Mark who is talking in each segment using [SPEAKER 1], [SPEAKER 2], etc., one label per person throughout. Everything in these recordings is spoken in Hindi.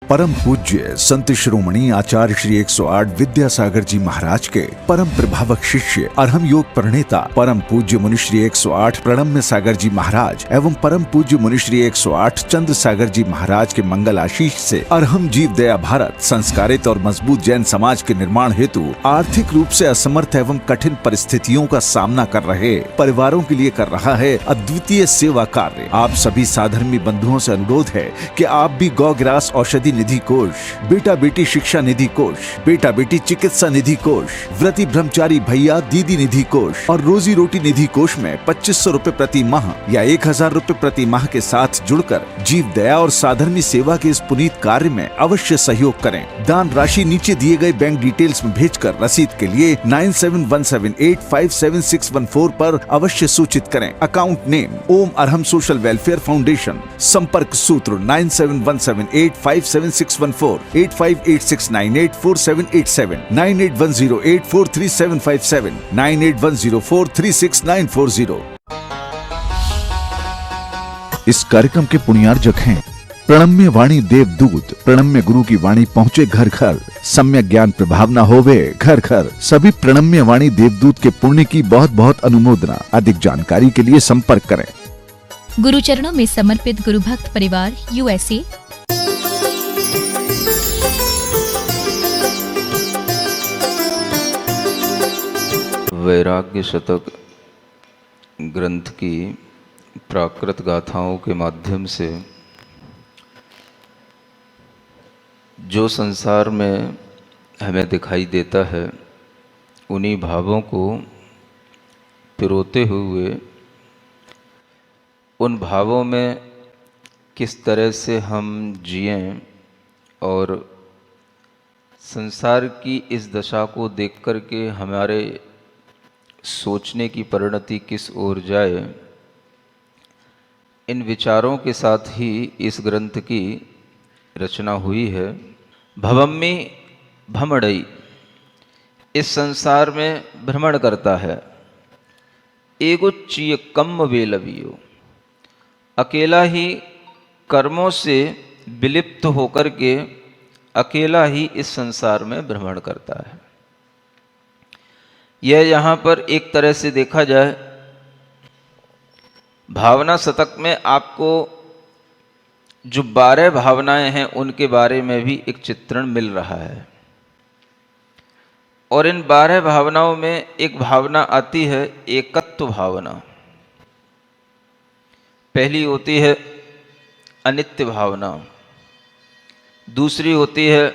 [SPEAKER 1] परम पूज्य संत शिरोमणि आचार्य श्री 108 विद्यासागर जी महाराज के परम प्रभावक शिष्य अरहम योग प्रणेता परम पूज्य मुनिश्री 108 प्रणम्य सागर जी महाराज एवं परम पूज्य मुनिश्री 108 चंद्र सागर जी महाराज के मंगल आशीष से अरहम जीव दया भारत संस्कारित और मजबूत जैन समाज के निर्माण हेतु आर्थिक रूप से असमर्थ एवं कठिन परिस्थितियों का सामना कर रहे परिवारों के लिए कर रहा है अद्वितीय सेवा कार्य। आप सभी साधर्मी बंधुओं से अनुरोध है कि आप भी गौग्रास औषधि निधि कोष, बेटा बेटी शिक्षा निधि कोष, बेटा बेटी चिकित्सा निधि कोष, व्रती ब्रह्मचारी भैया दीदी निधि कोष और रोजी रोटी निधि कोष में 2500 रूपए प्रति माह या 1000 रूपए प्रति माह के साथ जुड़कर जीव दया और साधर्मी सेवा के इस पुनीत कार्य में अवश्य सहयोग करें। दान राशि नीचे दिए गए बैंक डिटेल्स में भेजकर रसीद के लिए 9717857614 पर अवश्य सूचित करें। अकाउंट नेम ओम अरहम सोशल वेलफेयर फाउंडेशन। संपर्क सूत्र 9717857614, 8586984787, 9810843757, 9810436940। इस कार्यक्रम के पुण्यार्जक हैं प्रणम्य वाणी देवदूत। प्रणम्य गुरु की वाणी पहुँचे घर घर, सम्यक ज्ञान प्रभावना होवे घर घर। सभी प्रणम्य वाणी देवदूत के पुण्य की बहुत बहुत अनुमोदना। अधिक जानकारी के लिए संपर्क करें।
[SPEAKER 2] गुरु चरणों में समर्पित गुरु भक्त परिवार USA।
[SPEAKER 3] वैराग्य शतक ग्रंथ की प्राकृत गाथाओं के माध्यम से जो संसार में हमें दिखाई देता है उन्हीं भावों को पिरोते हुए उन भावों में किस तरह से हम जिएं और संसार की इस दशा को देख कर के हमारे सोचने की परिणति किस ओर जाए, इन विचारों के साथ ही इस ग्रंथ की रचना हुई है। भवम्मी भ्रमणई, इस संसार में भ्रमण करता है। एगुच्चीय कम्म वेलवियो, अकेला ही कर्मों से विलिप्त होकर के अकेला ही इस संसार में भ्रमण करता है। यह यहाँ पर एक तरह से देखा जाए, भावना शतक में आपको जो 12 भावनाएं हैं उनके बारे में भी एक चित्रण मिल रहा है। और इन 12 भावनाओं में एक भावना आती है एकत्व भावना। पहली होती है अनित्य भावना, दूसरी होती है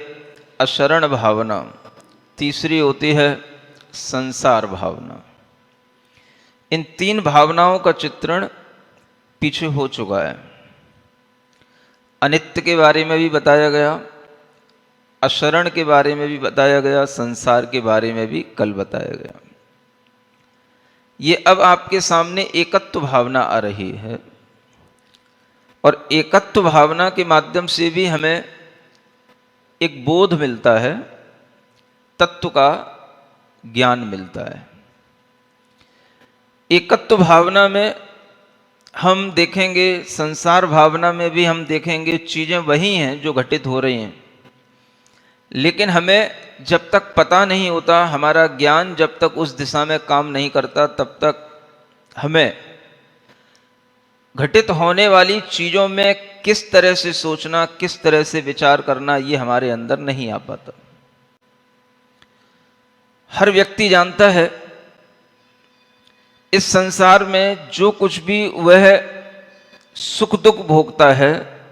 [SPEAKER 3] अशरण भावना, तीसरी होती है संसार भावना। इन 3 भावनाओं का चित्रण पीछे हो चुका है। अनित्य के बारे में भी बताया गया, अशरण के बारे में भी बताया गया, संसार के बारे में भी कल बताया गया। ये अब आपके सामने एकत्व भावना आ रही है और एकत्व भावना के माध्यम से भी हमें एक बोध मिलता है, तत्व का ज्ञान मिलता है। एकत्व भावना में हम देखेंगे, संसार भावना में भी हम देखेंगे, चीज़ें वही हैं जो घटित हो रही हैं, लेकिन हमें जब तक पता नहीं होता, हमारा ज्ञान जब तक उस दिशा में काम नहीं करता, तब तक हमें घटित होने वाली चीज़ों में किस तरह से सोचना, किस तरह से विचार करना, ये हमारे अंदर नहीं आ पाता। हर व्यक्ति जानता है इस संसार में जो कुछ भी वह सुख दुख भोगता है,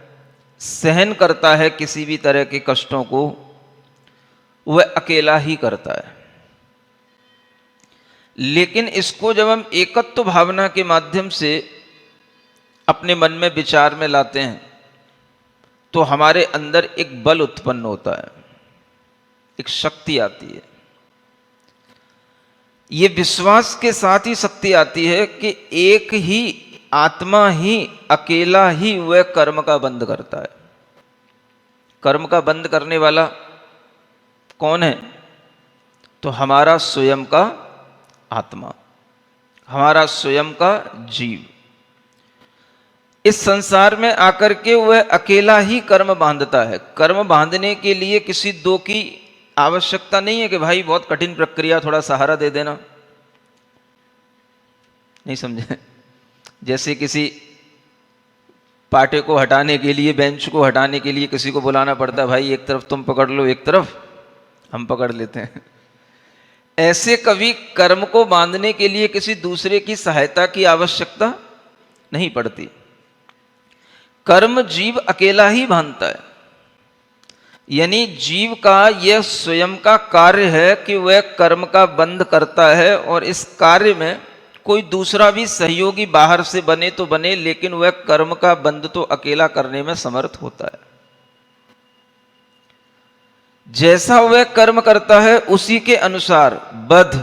[SPEAKER 3] सहन करता है, किसी भी तरह के कष्टों को वह अकेला ही करता है। लेकिन इसको जब हम एकत्व भावना के माध्यम से अपने मन में विचार में लाते हैं तो हमारे अंदर एक बल उत्पन्न होता है, एक शक्ति आती है। ये विश्वास के साथ ही शक्ति आती है कि एक ही आत्मा ही अकेला ही वह कर्म का बंद करता है। कर्म का बंद करने वाला कौन है? तो हमारा स्वयं का आत्मा, हमारा स्वयं का जीव। इस संसार में आकर के वह अकेला ही कर्म बांधता है। कर्म बांधने के लिए किसी दो की आवश्यकता नहीं है कि भाई बहुत कठिन प्रक्रिया, थोड़ा सहारा दे देना। नहीं समझे? जैसे किसी पाटे को हटाने के लिए, बेंच को हटाने के लिए किसी को बुलाना पड़ता है, भाई एक तरफ तुम पकड़ लो, एक तरफ हम पकड़ लेते हैं। ऐसे कभी कर्म को बांधने के लिए किसी दूसरे की सहायता की आवश्यकता नहीं पड़ती। कर्म जीव अकेला ही बांधता है। यानी जीव का यह स्वयं का कार्य है कि वह कर्म का बंध करता है, और इस कार्य में कोई दूसरा भी सहयोगी बाहर से बने तो बने, लेकिन वह कर्म का बंध तो अकेला करने में समर्थ होता है। जैसा वह कर्म करता है उसी के अनुसार बध,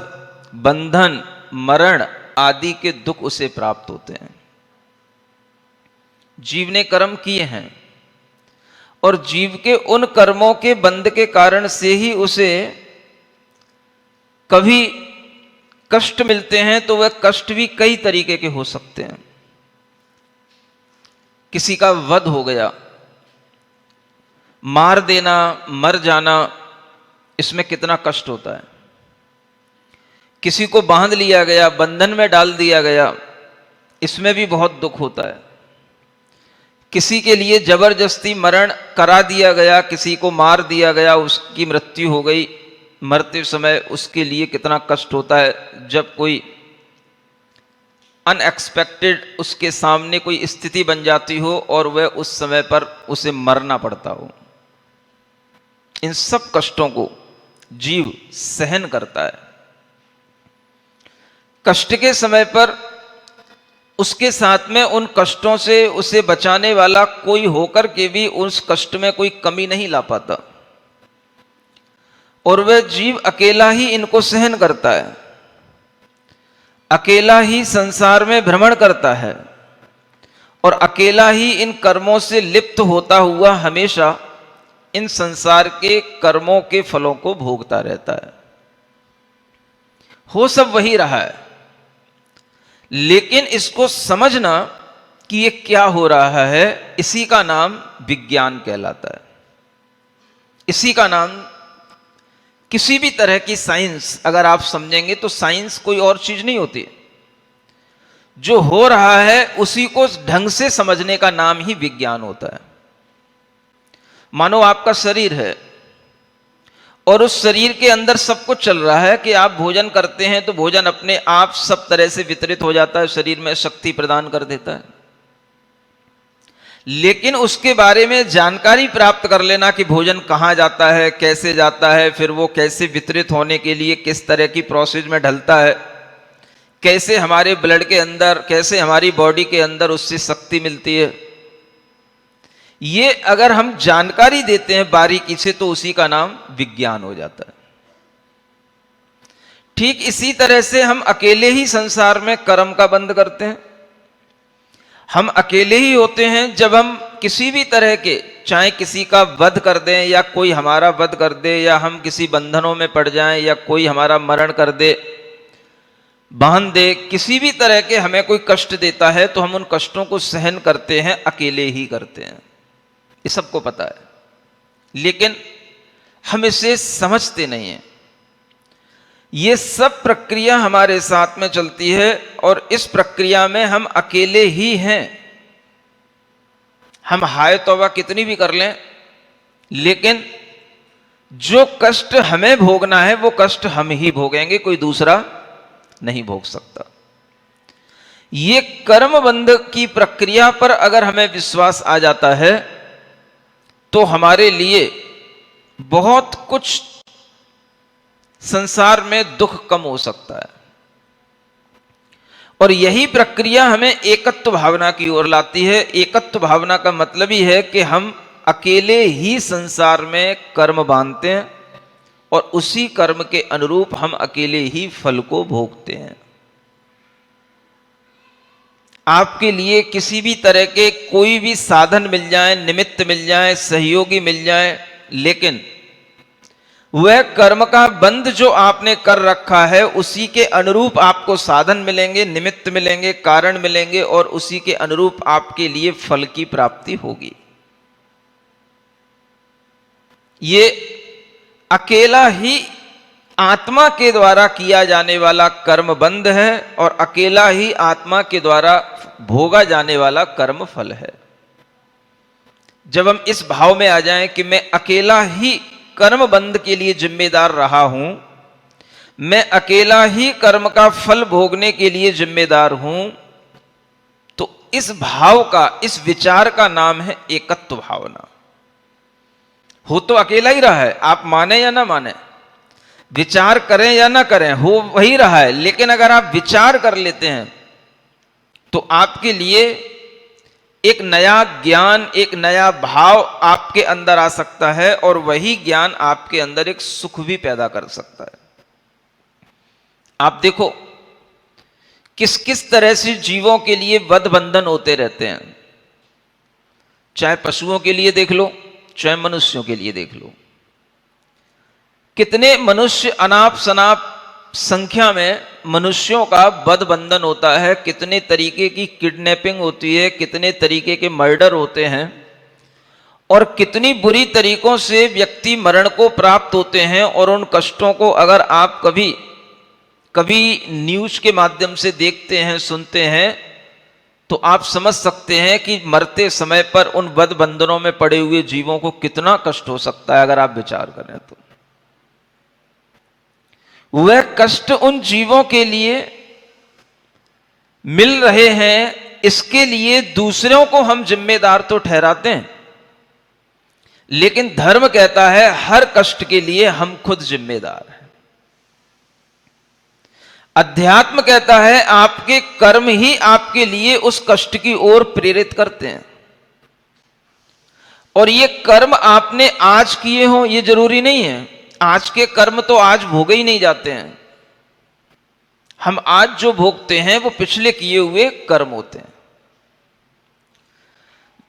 [SPEAKER 3] बंधन, मरण आदि के दुख उसे प्राप्त होते हैं। जीव ने कर्म किए हैं और जीव के उन कर्मों के बंध के कारण से ही उसे कभी कष्ट मिलते हैं, तो वह कष्ट भी कई तरीके के हो सकते हैं। किसी का वध हो गया, मार देना, मर जाना, इसमें कितना कष्ट होता है। किसी को बांध लिया गया, बंधन में डाल दिया गया, इसमें भी बहुत दुख होता है। किसी के लिए जबरदस्ती मरण करा दिया गया, किसी को मार दिया गया, उसकी मृत्यु हो गई, मरते समय उसके लिए कितना कष्ट होता है। जब कोई अनएक्सपेक्टेड उसके सामने कोई स्थिति बन जाती हो और वह उस समय पर उसे मरना पड़ता हो, इन सब कष्टों को जीव सहन करता है। कष्ट के समय पर उसके साथ में उन कष्टों से उसे बचाने वाला कोई होकर के भी उस कष्ट में कोई कमी नहीं ला पाता, और वह जीव अकेला ही इनको सहन करता है, अकेला ही संसार में भ्रमण करता है, और अकेला ही इन कर्मों से लिप्त होता हुआ हमेशा इन संसार के कर्मों के फलों को भोगता रहता है। हो सब वही रहा है, लेकिन इसको समझना कि ये क्या हो रहा है, इसी का नाम विज्ञान कहलाता है। इसी का नाम, किसी भी तरह की साइंस अगर आप समझेंगे तो साइंस कोई और चीज नहीं होती। जो हो रहा है उसी को ढंग से समझने का नाम ही विज्ञान होता है। मानो आपका शरीर है और उस शरीर के अंदर सब कुछ चल रहा है कि आप भोजन करते हैं तो भोजन अपने आप सब तरह से वितरित हो जाता है, शरीर में शक्ति प्रदान कर देता है। लेकिन उसके बारे में जानकारी प्राप्त कर लेना कि भोजन कहां जाता है, कैसे जाता है, फिर वो कैसे वितरित होने के लिए किस तरह की प्रोसेस में ढलता है, कैसे हमारे ब्लड के अंदर, कैसे हमारी बॉडी के अंदर उससे शक्ति मिलती है, ये अगर हम जानकारी देते हैं बारीकी से तो उसी का नाम विज्ञान हो जाता है। ठीक इसी तरह से हम अकेले ही संसार में कर्म का बंध करते हैं। हम अकेले ही होते हैं जब हम किसी भी तरह के, चाहे किसी का वध कर दें या कोई हमारा वध कर दे, या हम किसी बंधनों में पड़ जाएं या कोई हमारा मरण कर दे, बांध दे, किसी भी तरह के हमें कोई कष्ट देता है तो हम उन कष्टों को सहन करते हैं, अकेले ही करते हैं। ये सबको पता है, लेकिन हम इसे समझते नहीं हैं। ये सब प्रक्रिया हमारे साथ में चलती है और इस प्रक्रिया में हम अकेले ही हैं। हम हाय तौबा कितनी भी कर लें, लेकिन जो कष्ट हमें भोगना है वो कष्ट हम ही भोगेंगे, कोई दूसरा नहीं भोग सकता। ये कर्म बंध की प्रक्रिया पर अगर हमें विश्वास आ जाता है तो हमारे लिए बहुत कुछ संसार में दुख कम हो सकता है। और यही प्रक्रिया हमें एकत्व भावना की ओर लाती है। एकत्व भावना का मतलब ही है कि हम अकेले ही संसार में कर्म बांधते हैं और उसी कर्म के अनुरूप हम अकेले ही फल को भोगते हैं। आपके लिए किसी भी तरह के कोई भी साधन मिल जाए, निमित्त मिल जाए, सहयोगी मिल जाए, लेकिन वह कर्म का बंध जो आपने कर रखा है उसी के अनुरूप आपको साधन मिलेंगे, निमित्त मिलेंगे, कारण मिलेंगे और उसी के अनुरूप आपके लिए फल की प्राप्ति होगी। ये अकेला ही आत्मा के द्वारा किया जाने वाला कर्म बंध है और अकेला ही आत्मा के द्वारा भोगा जाने वाला कर्म फल है। जब हम इस भाव में आ जाएं कि मैं अकेला ही कर्म बंध के लिए जिम्मेदार रहा हूं, मैं अकेला ही कर्म का फल भोगने के लिए जिम्मेदार हूं, तो इस भाव का, इस विचार का नाम है एकत्व भावना। हो तो अकेला ही रहा है, आप माने या ना माने, विचार करें या ना करें, हो वही रहा है, लेकिन अगर आप विचार कर लेते हैं तो आपके लिए एक नया ज्ञान, एक नया भाव आपके अंदर आ सकता है और वही ज्ञान आपके अंदर एक सुख भी पैदा कर सकता है। आप देखो किस किस तरह से जीवों के लिए बद्ध बंधन होते रहते हैं, चाहे पशुओं के लिए देख लो, चाहे मनुष्यों के लिए देख लो। कितने मनुष्य अनाप शनाप संख्या में मनुष्यों का बद्ध बंधन होता है, कितने तरीके की किडनैपिंग होती है, कितने तरीके के मर्डर होते हैं और कितनी बुरी तरीकों से व्यक्ति मरण को प्राप्त होते हैं। और उन कष्टों को अगर आप कभी न्यूज के माध्यम से देखते हैं, सुनते हैं, तो आप समझ सकते हैं कि मरते समय पर उन बद्ध बंधनों में पड़े हुए जीवों को कितना कष्ट हो सकता है। अगर आप विचार करें तो वह कष्ट उन जीवों के लिए मिल रहे हैं, इसके लिए दूसरों को हम जिम्मेदार तो ठहराते हैं, लेकिन धर्म कहता है हर कष्ट के लिए हम खुद जिम्मेदार हैं। अध्यात्म कहता है आपके कर्म ही आपके लिए उस कष्ट की ओर प्रेरित करते हैं। और ये कर्म आपने आज किए हो ये जरूरी नहीं है, आज के कर्म तो आज भोगे ही नहीं जाते हैं। हम आज जो भोगते हैं वो पिछले किए हुए कर्म होते हैं।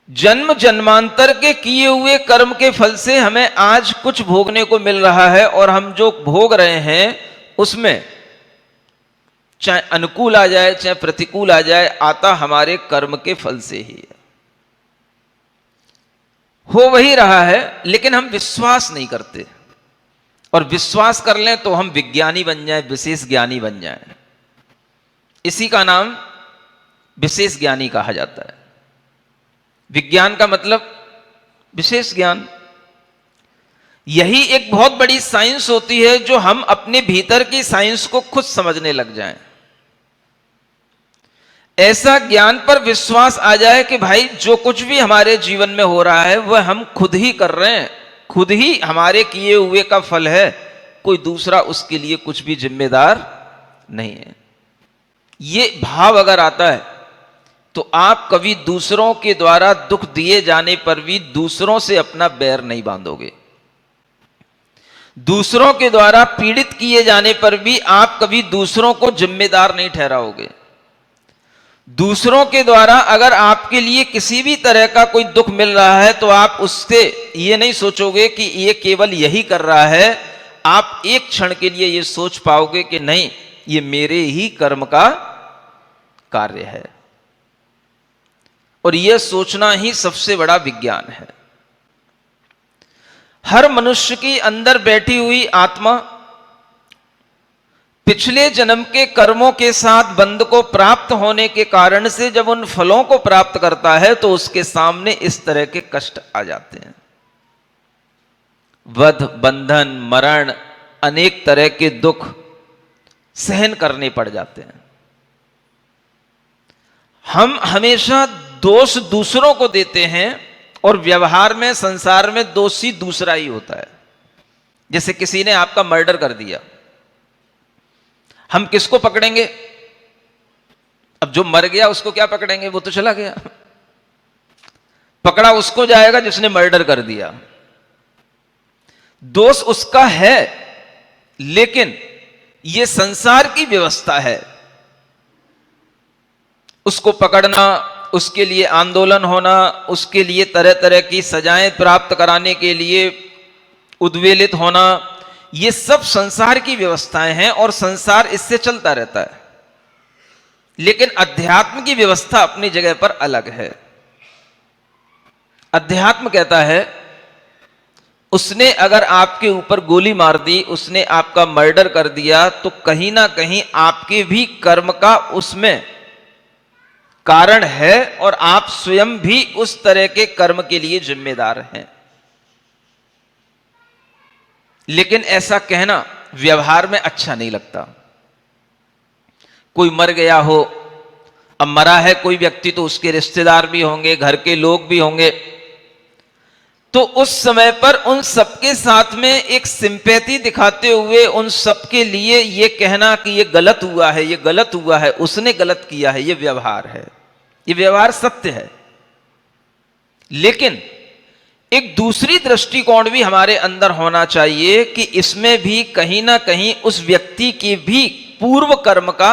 [SPEAKER 3] जन्म जन्मांतर के किए हुए कर्म के फल से हमें आज कुछ भोगने को मिल रहा है और हम जो भोग रहे हैं उसमें चाहे अनुकूल आ जाए चाहे प्रतिकूल आ जाए, आता हमारे कर्म के फल से ही है। हो वही रहा है, लेकिन हम विश्वास नहीं करते। और विश्वास कर लें तो हम विज्ञानी बन जाएं, विशेष ज्ञानी बन जाएं। इसी का नाम विशेष ज्ञानी कहा जाता है। विज्ञान का मतलब विशेष ज्ञान। यही एक बहुत बड़ी साइंस होती है जो हम अपने भीतर की साइंस को खुद समझने लग जाएं। ऐसा ज्ञान पर विश्वास आ जाए कि भाई जो कुछ भी हमारे जीवन में हो रहा है वह हम खुद ही कर रहे हैं, खुद ही हमारे किए हुए का फल है, कोई दूसरा उसके लिए कुछ भी जिम्मेदार नहीं है। ये भाव अगर आता है तो आप कभी दूसरों के द्वारा दुख दिए जाने पर भी दूसरों से अपना बैर नहीं बांधोगे। दूसरों के द्वारा पीड़ित किए जाने पर भी आप कभी दूसरों को जिम्मेदार नहीं ठहराओगे। दूसरों के द्वारा अगर आपके लिए किसी भी तरह का कोई दुख मिल रहा है तो आप उससे ये नहीं सोचोगे कि ये केवल यही कर रहा है। आप एक क्षण के लिए ये सोच पाओगे कि नहीं, ये मेरे ही कर्म का कार्य है। और यह सोचना ही सबसे बड़ा विज्ञान है। हर मनुष्य की अंदर बैठी हुई आत्मा पिछले जन्म के कर्मों के साथ बंध को प्राप्त होने के कारण से जब उन फलों को प्राप्त करता है तो उसके सामने इस तरह के कष्ट आ जाते हैं। वध, बंधन, मरण, अनेक तरह के दुख सहन करने पड़ जाते हैं। हम हमेशा दोष दूसरों को देते हैं और व्यवहार में, संसार में दोषी दूसरा ही होता है। जैसे किसी ने आपका मर्डर कर दिया, हम किसको पकड़ेंगे? अब जो मर गया उसको क्या पकड़ेंगे, वो तो चला गया। पकड़ा उसको जाएगा जिसने मर्डर कर दिया। दोष उसका है, लेकिन यह संसार की व्यवस्था है। उसको पकड़ना, उसके लिए आंदोलन होना, उसके लिए तरह तरह की सजाएं प्राप्त कराने के लिए उद्वेलित होना, ये सब संसार की व्यवस्थाएं हैं और संसार इससे चलता रहता है, लेकिन अध्यात्म की व्यवस्था अपनी जगह पर अलग है। अध्यात्म कहता है उसने अगर आपके ऊपर गोली मार दी, उसने आपका मर्डर कर दिया, तो कहीं ना कहीं आपके भी कर्म का उसमें कारण है और आप स्वयं भी उस तरह के कर्म के लिए जिम्मेदार हैं। लेकिन ऐसा कहना व्यवहार में अच्छा नहीं लगता। कोई मर गया हो, अब मरा है कोई व्यक्ति तो उसके रिश्तेदार भी होंगे, घर के लोग भी होंगे, तो उस समय पर उन सबके साथ में एक सिंपैथी दिखाते हुए उन सबके लिए ये कहना कि ये गलत हुआ है, ये गलत हुआ है, उसने गलत किया है, ये व्यवहार है, ये व्यवहार सत्य है। लेकिन एक दूसरी दृष्टिकोण भी हमारे अंदर होना चाहिए कि इसमें भी कहीं ना कहीं उस व्यक्ति के भी पूर्व कर्म का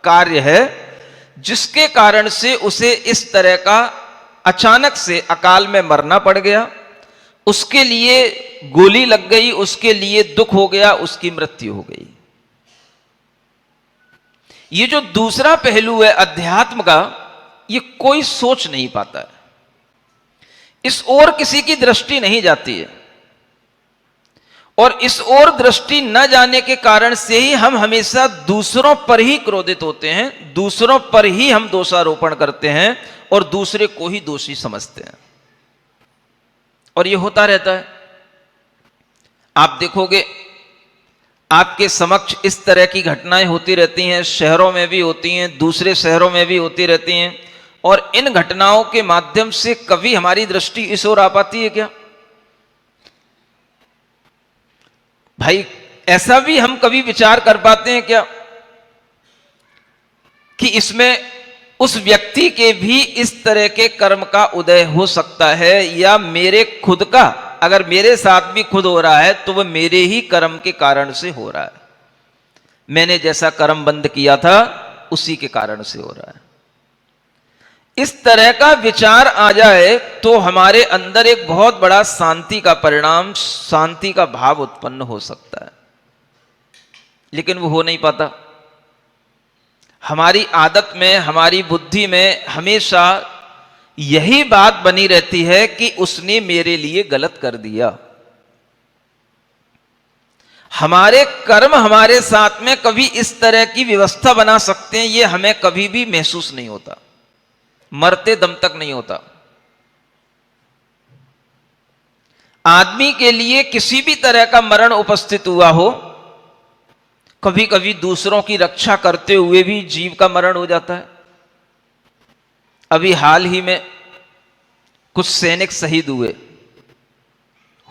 [SPEAKER 3] कार्य है, जिसके कारण से उसे इस तरह का अचानक से अकाल में मरना पड़ गया, उसके लिए गोली लग गई, उसके लिए दुख हो गया, उसकी मृत्यु हो गई। ये जो दूसरा पहलू है अध्यात्म का, ये कोई सोच नहीं पाता है, इस ओर किसी की दृष्टि नहीं जाती है, और इस ओर दृष्टि न जाने के कारण से ही हम हमेशा दूसरों पर ही क्रोधित होते हैं, दूसरों पर ही हम दोषारोपण करते हैं और दूसरे को ही दोषी समझते हैं, और यह होता रहता है। आप देखोगे आपके समक्ष इस तरह की घटनाएं होती रहती हैं, शहरों में भी होती हैं, दूसरे शहरों में भी होती रहती हैं, और इन घटनाओं के माध्यम से कभी हमारी दृष्टि इस ओर आ पाती है क्या? भाई ऐसा भी हम कभी विचार कर पाते हैं क्या कि इसमें उस व्यक्ति के भी इस तरह के कर्म का उदय हो सकता है, या मेरे खुद का अगर मेरे साथ भी खुद हो रहा है तो वह मेरे ही कर्म के कारण से हो रहा है, मैंने जैसा कर्म बंद किया था उसी के कारण से हो रहा है। इस तरह का विचार आ जाए तो हमारे अंदर एक बहुत बड़ा शांति का परिणाम, शांति का भाव उत्पन्न हो सकता है, लेकिन वो हो नहीं पाता। हमारी आदत में, हमारी बुद्धि में हमेशा यही बात बनी रहती है कि उसने मेरे लिए गलत कर दिया। हमारे कर्म हमारे साथ में कभी इस तरह की व्यवस्था बना सकते हैं, ये हमें कभी भी महसूस नहीं होता, मरते दम तक नहीं होता। आदमी के लिए किसी भी तरह का मरण उपस्थित हुआ हो, कभी कभी दूसरों की रक्षा करते हुए भी जीव का मरण हो जाता है। अभी हाल ही में कुछ सैनिक शहीद हुए,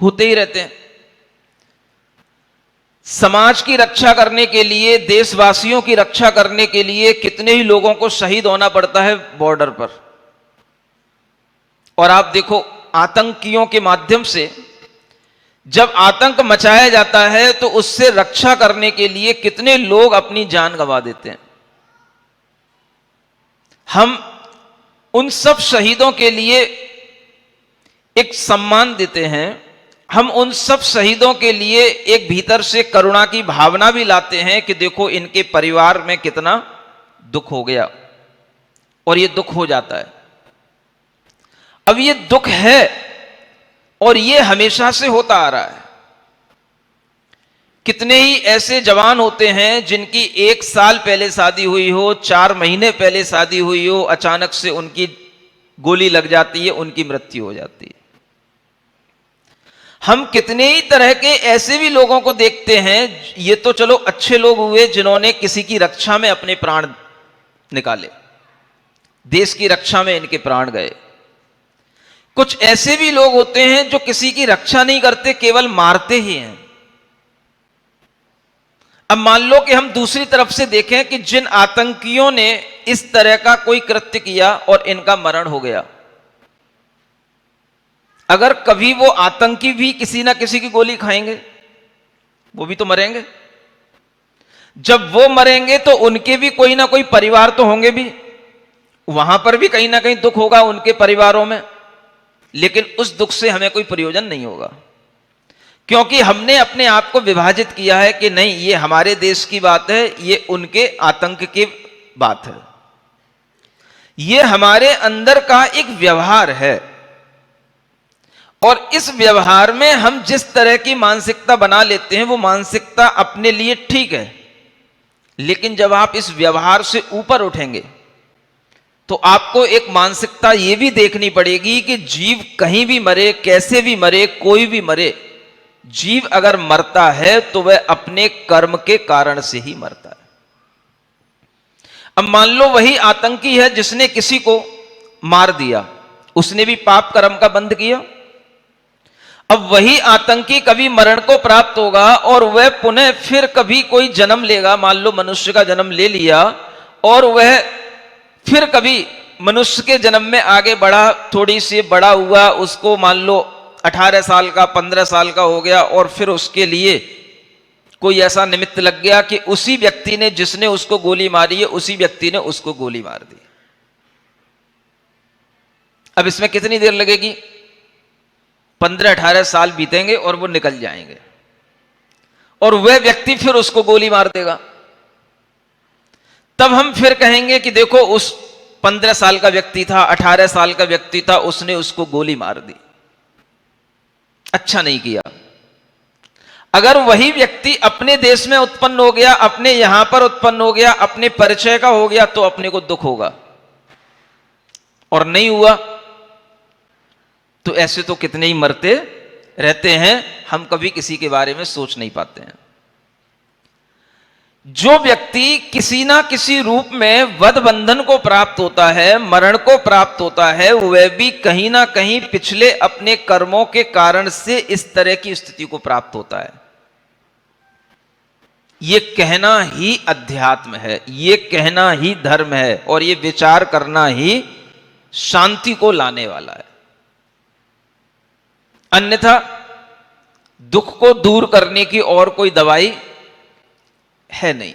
[SPEAKER 3] होते ही रहते हैं। समाज की रक्षा करने के लिए, देशवासियों की रक्षा करने के लिए कितने ही लोगों को शहीद होना पड़ता है बॉर्डर पर। और आप देखो आतंकियों के माध्यम से जब आतंक मचाया जाता है तो उससे रक्षा करने के लिए कितने लोग अपनी जान गंवा देते हैं। हम उन सब शहीदों के लिए एक सम्मान देते हैं, हम उन सब शहीदों के लिए एक भीतर से करुणा की भावना भी लाते हैं कि देखो इनके परिवार में कितना दुख हो गया, और ये दुख हो जाता है। अब ये दुख है और ये हमेशा से होता आ रहा है। कितने ही ऐसे जवान होते हैं जिनकी 1 साल पहले शादी हुई हो, 4 महीने पहले शादी हुई हो, अचानक से उनकी गोली लग जाती है, उनकी मृत्यु हो जाती है। हम कितने ही तरह के ऐसे भी लोगों को देखते हैं, ये तो चलो अच्छे लोग हुए जिन्होंने किसी की रक्षा में अपने प्राण निकाले, देश की रक्षा में इनके प्राण गए। कुछ ऐसे भी लोग होते हैं जो किसी की रक्षा नहीं करते, केवल मारते ही हैं। अब मान लो कि हम दूसरी तरफ से देखें कि जिन आतंकियों ने इस तरह का कोई कृत्य किया और इनका मरण हो गया, अगर कभी वो आतंकी भी किसी ना किसी की गोली खाएंगे, वो भी तो मरेंगे। जब वो मरेंगे तो उनके भी कोई ना कोई परिवार तो होंगे भी, वहां पर भी कहीं ना कहीं दुख होगा उनके परिवारों में, लेकिन उस दुख से हमें कोई प्रयोजन नहीं होगा, क्योंकि हमने अपने आप को विभाजित किया है कि नहीं, ये हमारे देश की बात है, ये उनके आतंक की बात है। ये हमारे अंदर का एक व्यवहार है और इस व्यवहार में हम जिस तरह की मानसिकता बना लेते हैं वो मानसिकता अपने लिए ठीक है, लेकिन जब आप इस व्यवहार से ऊपर उठेंगे तो आपको एक मानसिकता ये भी देखनी पड़ेगी कि जीव कहीं भी मरे, कैसे भी मरे, कोई भी मरे, जीव अगर मरता है तो वह अपने कर्म के कारण से ही मरता है। अब मान लो वही आतंकी है जिसने किसी को मार दिया, उसने भी पाप कर्म का बंध किया। अब वही आतंकी कभी मरण को प्राप्त होगा और वह पुनः फिर कभी कोई जन्म लेगा, मान लो मनुष्य का जन्म ले लिया और वह फिर कभी मनुष्य के जन्म में आगे बढ़ा, थोड़ी सी बड़ा हुआ, उसको मान लो 18 साल का 15 साल का हो गया और फिर उसके लिए कोई ऐसा निमित्त लग गया कि उसी व्यक्ति ने जिसने उसको गोली मारी है उसी व्यक्ति ने उसको गोली मार दी। अब इसमें कितनी देर लगेगी? 15-18 साल बीतेंगे और वो निकल जाएंगे और वह व्यक्ति फिर उसको गोली मार देगा। तब हम फिर कहेंगे कि देखो उस 15 साल का व्यक्ति था, 18 साल का व्यक्ति था, उसने उसको गोली मार दी, अच्छा नहीं किया। अगर वही व्यक्ति अपने देश में उत्पन्न हो गया, अपने यहां पर उत्पन्न हो गया, अपने परिचय का हो गया, तो अपने को दुख होगा, और नहीं हुआ तो ऐसे तो कितने ही मरते रहते हैं, हम कभी किसी के बारे में सोच नहीं पाते हैं। जो व्यक्ति किसी ना किसी रूप में वध बंधन को प्राप्त होता है, मरण को प्राप्त होता है, वह भी कहीं ना कहीं पिछले अपने कर्मों के कारण से इस तरह की स्थिति को प्राप्त होता है। यह कहना ही अध्यात्म है, यह कहना ही धर्म है और यह विचार करना ही शांति को लाने वाला है। अन्यथा दुख को दूर करने की और कोई दवाई है नहीं।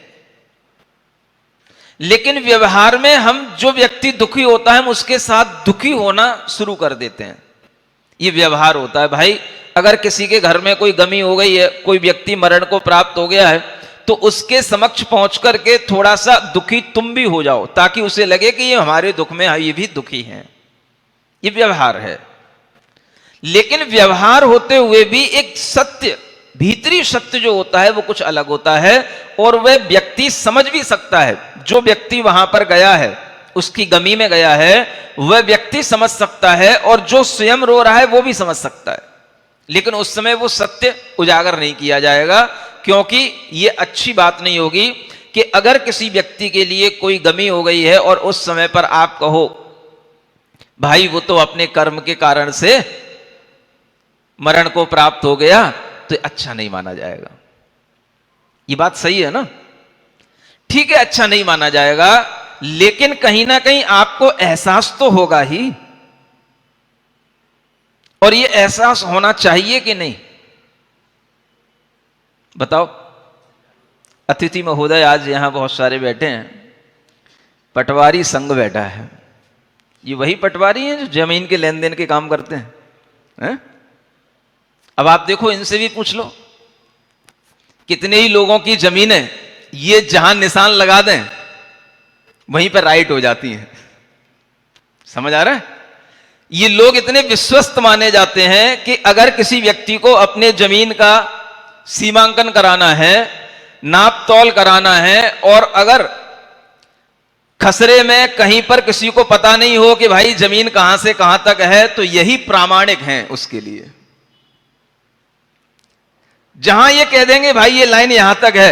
[SPEAKER 3] लेकिन व्यवहार में हम, जो व्यक्ति दुखी होता है, हम उसके साथ दुखी होना शुरू कर देते हैं। यह व्यवहार होता है। भाई अगर किसी के घर में कोई गमी हो गई है, कोई व्यक्ति मरण को प्राप्त हो गया है, तो उसके समक्ष पहुंच करके थोड़ा सा दुखी तुम भी हो जाओ, ताकि उसे लगे कि ये हमारे दुख में ये भी दुखी हैं। ये व्यवहार है। लेकिन व्यवहार होते हुए भी एक सत्य, भीतरी सत्य जो होता है वो कुछ अलग होता है, और वह व्यक्ति समझ भी सकता है। जो व्यक्ति वहां पर गया है, उसकी गमी में गया है, वह व्यक्ति समझ सकता है, और जो स्वयं रो रहा है वो भी समझ सकता है। लेकिन उस समय वो सत्य उजागर नहीं किया जाएगा, क्योंकि ये अच्छी बात नहीं होगी कि अगर किसी व्यक्ति के लिए कोई गमी हो गई है और उस समय पर आप कहो भाई वो तो अपने कर्म के कारण से मरण को प्राप्त हो गया, तो अच्छा नहीं माना जाएगा। ये बात सही है ना? ठीक है, अच्छा नहीं माना जाएगा, लेकिन कहीं ना कहीं आपको एहसास तो होगा ही, और ये एहसास होना चाहिए कि नहीं? बताओ। अतिथि महोदय आज यहां बहुत सारे बैठे हैं, पटवारी संघ बैठा है। ये वही पटवारी हैं जो जमीन के लेन देन के काम करते हैं? अब आप देखो, इनसे भी पूछ लो, कितने ही लोगों की जमीनें ये जहां निशान लगा दें वहीं पर राइट हो जाती हैं। समझ आ रहा है? ये लोग इतने विश्वस्त माने जाते हैं कि अगर किसी व्यक्ति को अपने जमीन का सीमांकन कराना है, नाप तौल कराना है, और अगर खसरे में कहीं पर किसी को पता नहीं हो कि भाई जमीन कहां से कहां तक है, तो यही प्रामाणिक है उसके लिए। जहां ये कह देंगे भाई ये लाइन यहां तक है,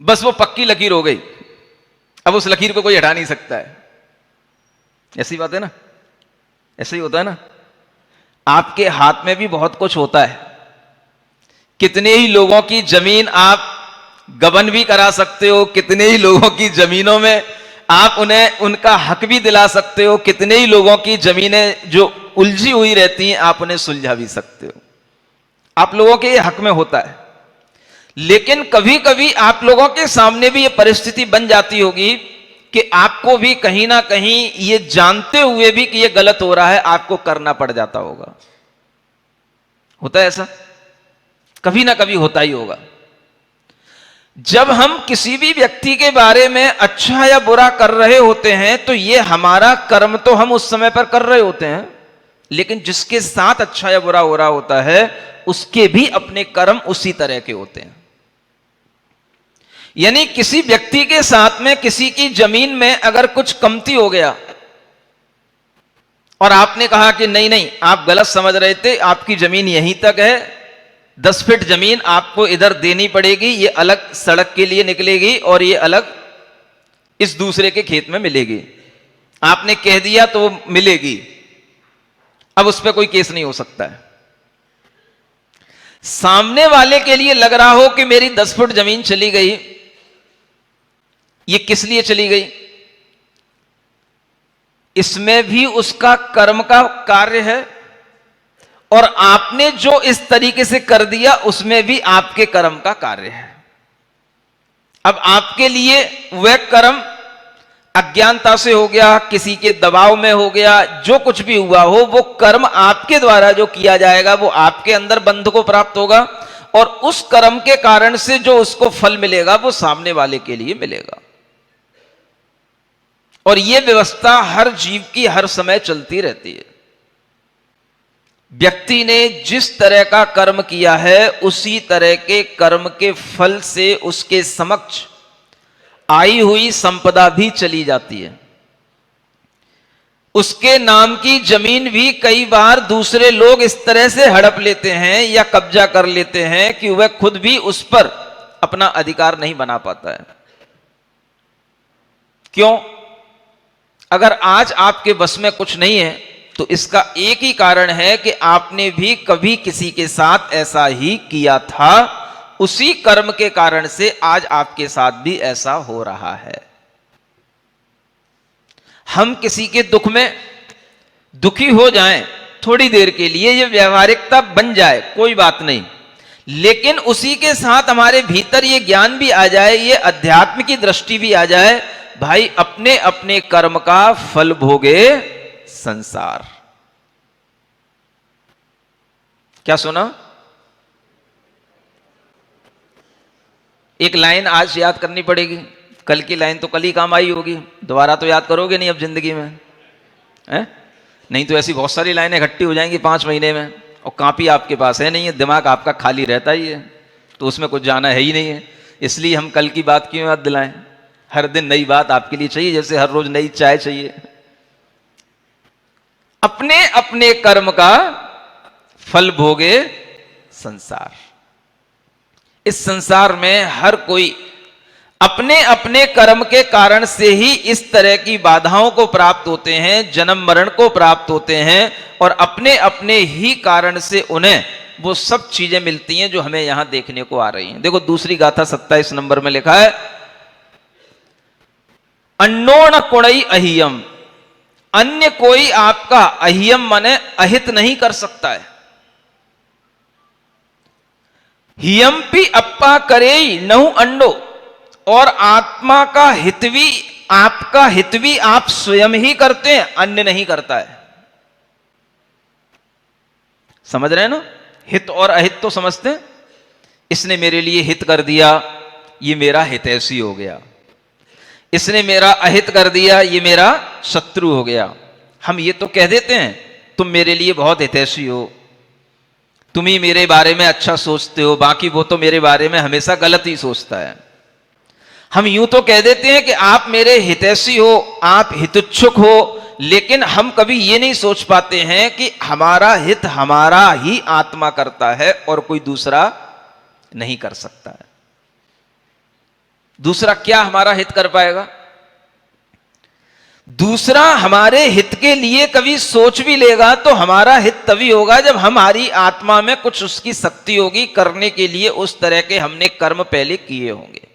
[SPEAKER 3] बस वो पक्की लकीर हो गई, अब उस लकीर को कोई हटा नहीं सकता है। ऐसी बात है ना? ऐसे ही होता है ना? आपके हाथ में भी बहुत कुछ होता है। कितने ही लोगों की जमीन आप गबन भी करा सकते हो, कितने ही लोगों की जमीनों में आप उन्हें उनका हक भी दिला सकते हो, कितने ही लोगों की जमीनें जो उलझी हुई रहती हैं आप उन्हें सुलझा भी सकते हो। आप लोगों के ये हक में होता है। लेकिन कभी कभी आप लोगों के सामने भी ये परिस्थिति बन जाती होगी कि आपको भी कहीं ना कहीं ये जानते हुए भी कि ये गलत हो रहा है, आपको करना पड़ जाता होगा। होता है ऐसा? कभी ना कभी होता ही होगा। जब हम किसी भी व्यक्ति के बारे में अच्छा या बुरा कर रहे होते हैं तो ये हमारा कर्म तो हम उस समय पर कर रहे होते हैं, लेकिन जिसके साथ अच्छा या बुरा हो रहा होता है उसके भी अपने कर्म उसी तरह के होते हैं। यानी किसी व्यक्ति के साथ में किसी की जमीन में अगर कुछ कमती हो गया और आपने कहा कि नहीं नहीं आप गलत समझ रहे थे, आपकी जमीन यहीं तक है, 10 फीट जमीन आपको इधर देनी पड़ेगी, ये अलग सड़क के लिए निकलेगी और ये अलग इस दूसरे के खेत में मिलेगी। आपने कह दिया तो वो मिलेगी, अब उस पर कोई केस नहीं हो सकता है। सामने वाले के लिए लग रहा हो कि मेरी 10 फुट जमीन चली गई, ये किस लिए चली गई? इसमें भी उसका कर्म का कार्य है और आपने जो इस तरीके से कर दिया उसमें भी आपके कर्म का कार्य है। अब आपके लिए वह कर्म अज्ञानता से हो गया, किसी के दबाव में हो गया, जो कुछ भी हुआ हो वो कर्म आपके द्वारा जो किया जाएगा वो आपके अंदर बंध को प्राप्त होगा और उस कर्म के कारण से जो उसको फल मिलेगा वो सामने वाले के लिए मिलेगा। और यह व्यवस्था हर जीव की हर समय चलती रहती है। व्यक्ति ने जिस तरह का कर्म किया है उसी तरह के कर्म के फल से उसके समक्ष आई हुई संपदा भी चली जाती है। उसके नाम की जमीन भी कई बार दूसरे लोग इस तरह से हड़प लेते हैं या कब्जा कर लेते हैं कि वह खुद भी उस पर अपना अधिकार नहीं बना पाता है। क्यों? अगर आज आपके बस में कुछ नहीं है तो इसका एक ही कारण है कि आपने भी कभी किसी के साथ ऐसा ही किया था, उसी कर्म के कारण से आज आपके साथ भी ऐसा हो रहा है। हम किसी के दुख में दुखी हो जाएं थोड़ी देर के लिए, ये व्यवहारिकता बन जाए कोई बात नहीं, लेकिन उसी के साथ हमारे भीतर ये ज्ञान भी आ जाए, ये अध्यात्म की दृष्टि भी आ जाए, भाई अपने अपने कर्म का फल भोगे संसार। क्या सुना? एक लाइन आज याद करनी पड़ेगी, कल की लाइन तो कल ही काम आई होगी, दोबारा तो याद करोगे नहीं अब जिंदगी में है? नहीं तो ऐसी बहुत सारी लाइनें इकट्ठी हो जाएंगी 5 महीने में, और कॉपी आपके पास है नहीं है, दिमाग आपका खाली रहता ही है, तो उसमें कुछ जाना है ही नहीं है। इसलिए हम कल की बात क्यों याद दिलाएं? हर दिन नई बात आपके लिए चाहिए, जैसे हर रोज नई चाय चाहिए। अपने अपने कर्म का फल भोगे संसार। इस संसार में हर कोई अपने अपने कर्म के कारण से ही इस तरह की बाधाओं को प्राप्त होते हैं, जन्म मरण को प्राप्त होते हैं, और अपने अपने ही कारण से उन्हें वो सब चीजें मिलती हैं जो हमें यहां देखने को आ रही हैं। देखो दूसरी गाथा 27 नंबर में लिखा है, अन्नोण कुणई अहियम, अन्य कोई आपका अहियम माने अहित नहीं कर सकता है। हियम्पि अप्पा करे नहु अंडो, और आत्मा का हितवी, आपका हितवी आप स्वयं ही करते हैं, अन्य नहीं करता है। समझ रहे हैं ना? हित और अहित तो समझते हैं। इसने मेरे लिए हित कर दिया, ये मेरा हितैषी हो गया, इसने मेरा अहित कर दिया, ये मेरा शत्रु हो गया। हम ये तो कह देते हैं तुम मेरे लिए बहुत हितैषी हो, तुम ही मेरे बारे में अच्छा सोचते हो, बाकी वो तो मेरे बारे में हमेशा गलत ही सोचता है। हम यूं तो कह देते हैं कि आप मेरे हितैषी हो, आप हितुच्छुक हो, लेकिन हम कभी ये नहीं सोच पाते हैं कि हमारा हित हमारा ही आत्मा करता है और कोई दूसरा नहीं कर सकता है। दूसरा क्या हमारा हित कर पाएगा? दूसरा हमारे हित के लिए कभी सोच भी लेगा तो हमारा हित तभी होगा जब हमारी आत्मा में कुछ उसकी शक्ति होगी करने के लिए, उस तरह के हमने कर्म पहले किए होंगे।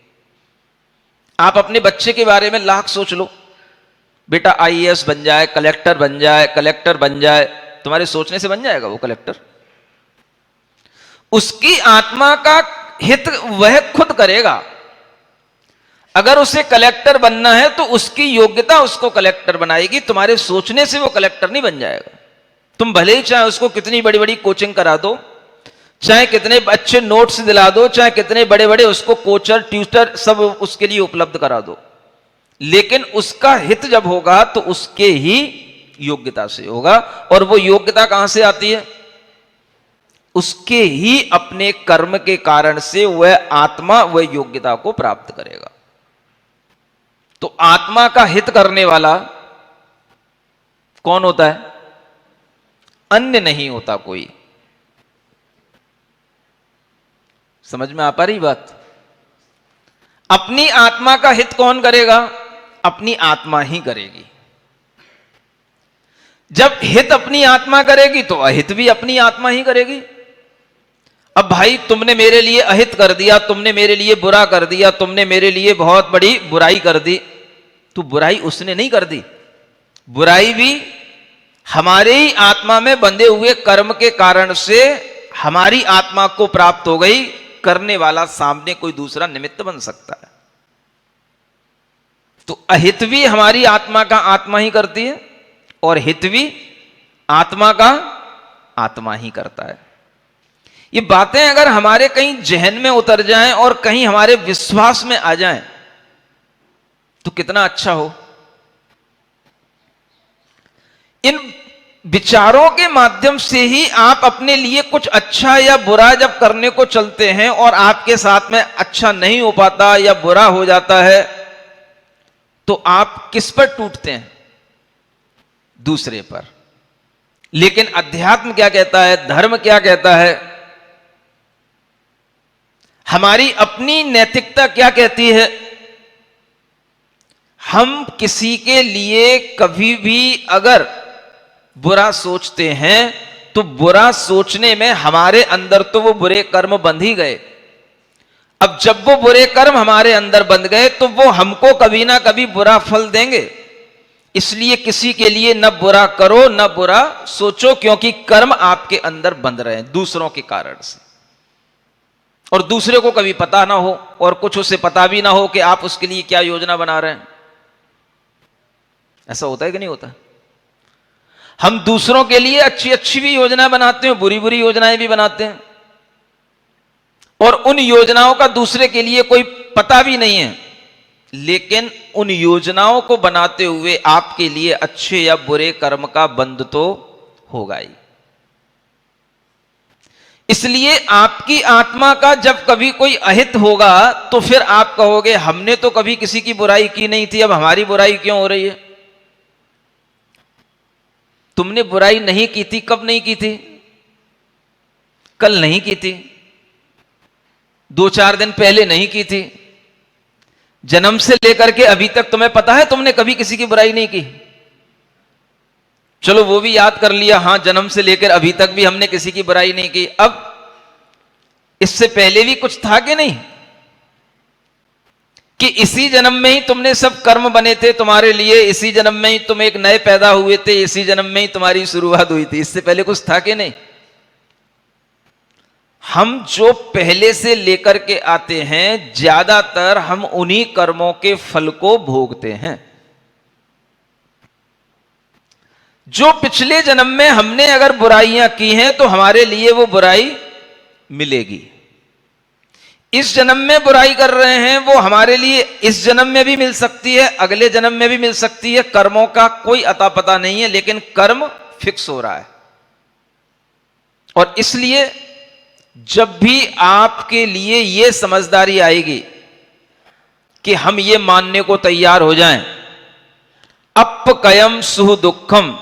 [SPEAKER 3] आप अपने बच्चे के बारे में लाख सोच लो, बेटा आईएएस बन जाए, कलेक्टर बन जाए, कलेक्टर बन जाए, तुम्हारे सोचने से बन जाएगा वो कलेक्टर? उसकी आत्मा का हित वह खुद करेगा। अगर उसे कलेक्टर बनना है तो उसकी योग्यता उसको कलेक्टर बनाएगी, तुम्हारे सोचने से वो कलेक्टर नहीं बन जाएगा। तुम भले ही चाहे उसको कितनी बड़ी बड़ी कोचिंग करा दो, चाहे कितने अच्छे नोट्स दिला दो, चाहे कितने बड़े बड़े उसको कोचर ट्यूटर सब उसके लिए उपलब्ध करा दो, लेकिन उसका हित जब होगा तो उसके ही योग्यता से होगा। और वो योग्यता कहां से आती है? उसके ही अपने कर्म के कारण से वह आत्मा वह योग्यता को प्राप्त करेगा। तो आत्मा का हित करने वाला कौन होता है? अन्य नहीं होता कोई। समझ में आ पा रही बात? अपनी आत्मा का हित कौन करेगा? अपनी आत्मा ही करेगी। जब हित अपनी आत्मा करेगी तो अहित भी अपनी आत्मा ही करेगी। अब भाई तुमने मेरे लिए अहित कर दिया, तुमने मेरे लिए बुरा कर दिया, तुमने मेरे लिए बहुत बड़ी बुराई कर दी, तो बुराई उसने नहीं कर दी, बुराई भी हमारे ही आत्मा में बंधे हुए कर्म के कारण से हमारी आत्मा को प्राप्त हो गई। करने वाला सामने कोई दूसरा निमित्त बन सकता है। तो अहित भी हमारी आत्मा का आत्मा ही करती है और हित भी आत्मा का आत्मा ही करता है। ये बातें अगर हमारे कहीं जहन में उतर जाएं और कहीं हमारे विश्वास में आ जाएं तो कितना अच्छा हो। इन विचारों के माध्यम से ही आप अपने लिए कुछ अच्छा या बुरा जब करने को चलते हैं और आपके साथ में अच्छा नहीं हो पाता या बुरा हो जाता है, तो आप किस पर टूटते हैं? दूसरे पर। लेकिन अध्यात्म क्या कहता है, धर्म क्या कहता है, हमारी अपनी नैतिकता क्या कहती है? हम किसी के लिए कभी भी अगर बुरा सोचते हैं तो बुरा सोचने में हमारे अंदर तो वो बुरे कर्म बंध ही गए। अब जब वो बुरे कर्म हमारे अंदर बंध गए तो वो हमको कभी ना कभी बुरा फल देंगे। इसलिए किसी के लिए न बुरा करो न बुरा सोचो, क्योंकि कर्म आपके अंदर बंध रहे हैं दूसरों के कारण से। और दूसरे को कभी पता ना हो और कुछ उसे पता भी ना हो कि आप उसके लिए क्या योजना बना रहे हैं। ऐसा होता है कि नहीं होता? हम दूसरों के लिए अच्छी अच्छी भी योजना बनाते हैं, बुरी बुरी योजनाएं भी बनाते हैं, और उन योजनाओं का दूसरे के लिए कोई पता भी नहीं है। लेकिन उन योजनाओं को बनाते हुए आपके लिए अच्छे या बुरे कर्म का बंध तो होगा ही। इसलिए आपकी आत्मा का जब कभी कोई अहित होगा तो फिर आप कहोगे हमने तो कभी किसी की बुराई की नहीं थी, अब हमारी बुराई क्यों हो रही है? तुमने बुराई नहीं की थी, कब नहीं की थी? कल नहीं की थी, 2-4 दिन पहले नहीं की थी। जन्म से लेकर के अभी तक तुम्हें पता है तुमने कभी किसी की बुराई नहीं की? चलो वो भी याद कर लिया, हां जन्म से लेकर अभी तक भी हमने किसी की बुराई नहीं की। अब इससे पहले भी कुछ था कि नहीं, कि इसी जन्म में ही तुमने सब कर्म बने थे तुम्हारे लिए, इसी जन्म में ही तुम एक नए पैदा हुए थे, इसी जन्म में ही तुम्हारी शुरुआत हुई थी। इससे पहले कुछ था कि नहीं? हम जो पहले से लेकर के आते हैं ज्यादातर हम उन्हीं कर्मों के फल को भोगते हैं। जो पिछले जन्म में हमने अगर बुराइयां की हैं तो हमारे लिए वो बुराई मिलेगी। इस जन्म में बुराई कर रहे हैं वो हमारे लिए इस जन्म में भी मिल सकती है, अगले जन्म में भी मिल सकती है। कर्मों का कोई अता पता नहीं है, लेकिन कर्म फिक्स हो रहा है। और इसलिए जब भी आपके लिए यह समझदारी आएगी कि हम ये मानने को तैयार हो जाएं, अपकयम सुह दुखम,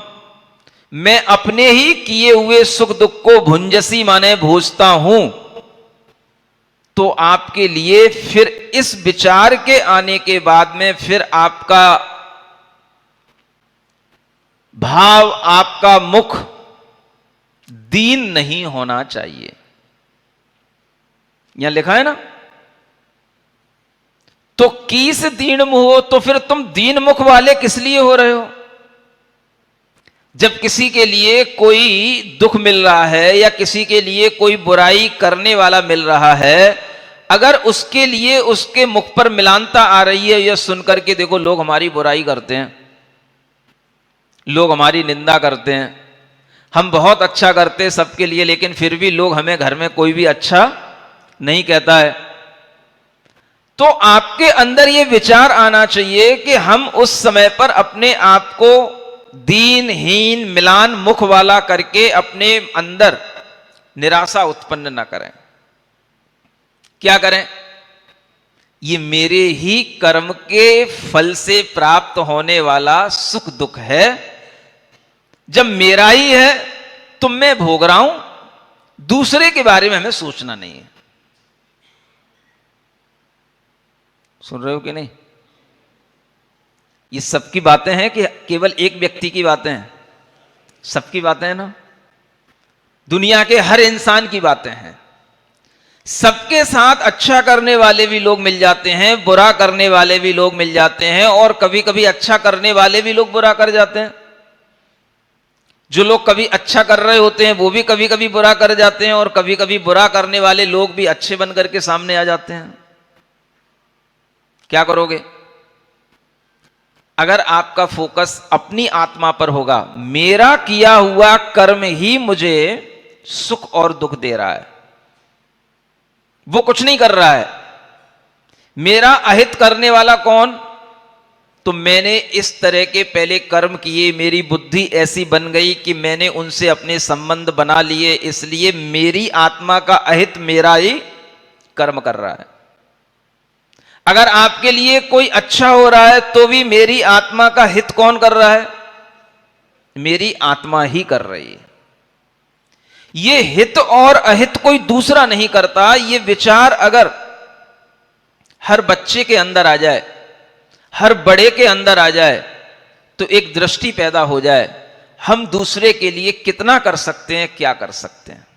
[SPEAKER 3] मैं अपने ही किए हुए सुख दुख को भुंजसी माने भोजता हूं, तो आपके लिए फिर इस विचार के आने के बाद में फिर आपका भाव, आपका मुख दीन नहीं होना चाहिए। यहां लिखा है ना, तो किस दीन मुख हो, तो फिर तुम दीन मुख वाले किस लिए हो रहे हो? जब किसी के लिए कोई दुख मिल रहा है या किसी के लिए कोई बुराई करने वाला मिल रहा है, अगर उसके लिए उसके मुख पर मिलानता आ रही है, यह सुनकर के देखो लोग हमारी बुराई करते हैं, लोग हमारी निंदा करते हैं, हम बहुत अच्छा करते सबके लिए, लेकिन फिर भी लोग हमें घर में कोई भी अच्छा नहीं कहता है, तो आपके अंदर यह विचार आना चाहिए कि हम उस समय पर अपने आप को दीनहीन मिलान मुख वाला करके अपने अंदर निराशा उत्पन्न न करें। क्या करें? ये मेरे ही कर्म के फल से प्राप्त होने वाला सुख दुख है, जब मेरा ही है तो मैं भोग रहा हूं, दूसरे के बारे में हमें सोचना नहीं है। सुन रहे हो कि नहीं? ये सबकी बातें हैं कि केवल एक व्यक्ति की बातें हैं? सबकी बातें हैं ना, दुनिया के हर इंसान की बातें हैं। सबके साथ अच्छा करने वाले भी लोग मिल जाते हैं, बुरा करने वाले भी लोग मिल जाते हैं, और कभी कभी अच्छा करने वाले भी लोग बुरा कर जाते हैं। जो लोग कभी अच्छा कर रहे होते हैं वो भी कभी कभी बुरा कर जाते हैं, और कभी कभी बुरा करने वाले लोग भी अच्छे बन करके सामने आ जाते हैं। क्या करोगे? अगर आपका फोकस अपनी आत्मा पर होगा, मेरा किया हुआ कर्म ही मुझे सुख और दुख दे रहा है, वो कुछ नहीं कर रहा है, मेरा अहित करने वाला कौन? तो मैंने इस तरह के पहले कर्म किए, मेरी बुद्धि ऐसी बन गई कि मैंने उनसे अपने संबंध बना लिए, इसलिए मेरी आत्मा का अहित मेरा ही कर्म कर रहा है। अगर आपके लिए कोई अच्छा हो रहा है तो भी मेरी आत्मा का हित कौन कर रहा है? मेरी आत्मा ही कर रही है। ये हित और अहित कोई दूसरा नहीं करता। ये विचार अगर हर बच्चे के अंदर आ जाए, हर बड़े के अंदर आ जाए, तो एक दृष्टि पैदा हो जाए, हम दूसरे के लिए कितना कर सकते हैं, क्या कर सकते हैं।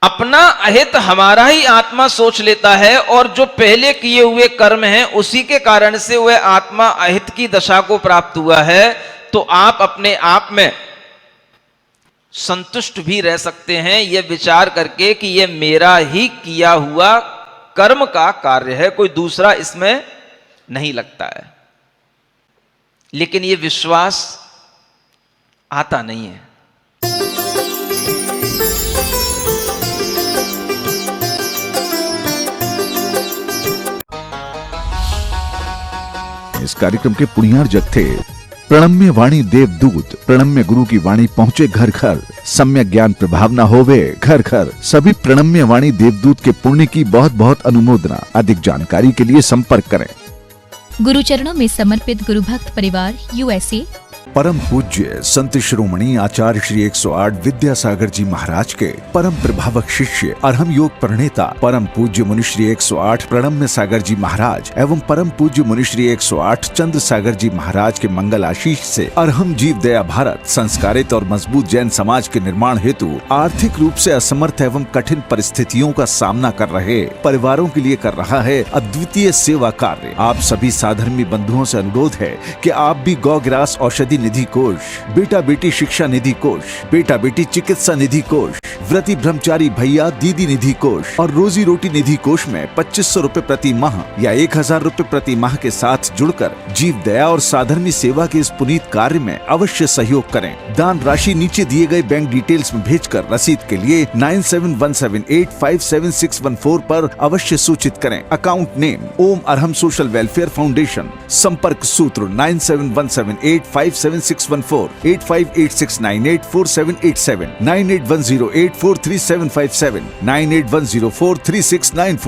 [SPEAKER 3] अपना अहित हमारा ही आत्मा सोच लेता है, और जो पहले किए हुए कर्म हैं उसी के कारण से वह आत्मा अहित की दशा को प्राप्त हुआ है। तो आप अपने आप में संतुष्ट भी रह सकते हैं, यह विचार करके कि यह मेरा ही किया हुआ कर्म का कार्य है, कोई दूसरा इसमें नहीं लगता है। लेकिन यह विश्वास आता नहीं है।
[SPEAKER 1] इस कार्यक्रम के पुण्यार्जक थे प्रणम्य वाणी देवदूत। प्रणम्य गुरु की वाणी पहुँचे घर घर, सम्यक ज्ञान प्रभावना होवे घर घर। सभी प्रणम्य वाणी देवदूत के पुण्य की बहुत बहुत अनुमोदना। अधिक जानकारी के लिए संपर्क करें।
[SPEAKER 2] गुरु चरणों में समर्पित गुरु भक्त परिवार USA।
[SPEAKER 1] परम पूज्य संत शिरोमणि आचार्य श्री 108 विद्यासागर जी महाराज के परम प्रभावक शिष्य अरहम योग प्रणेता परम पूज्य मुनिश्री 108 प्रणम्य सागर जी महाराज एवं परम पूज्य मुनिश्री 108 चंद्र सागर जी महाराज के मंगल आशीष से अरहम जीव दया भारत संस्कारित और मजबूत जैन समाज के निर्माण हेतु आर्थिक रूप से असमर्थ एवं कठिन परिस्थितियों का सामना कर रहे परिवारों के लिए कर रहा है अद्वितीय सेवा कार्य। आप सभी साधर्मी बंधुओं से अनुरोध है कि आप भी गौ ग्रास औषधि निधि कोष, बेटा बेटी शिक्षा निधि कोष, बेटा बेटी चिकित्सा निधि कोष, व्रती ब्रह्मचारी भैया दीदी निधि कोष और रोजी रोटी निधि कोष में 2500 रूपए प्रति माह या 1000 रूपए प्रति माह के साथ जुड़कर जीव दया और साधर्मी सेवा के इस पुनीत कार्य में अवश्य सहयोग करें। दान राशि नीचे दिए गए बैंक डिटेल्स में भेजकर रसीद के लिए 9717857614 पर अवश्य सूचित करें। अकाउंट नेम ओम अरहम सोशल वेलफेयर फाउंडेशन। संपर्क सूत्र 9717857614 8586984787 9810843757 9810436949।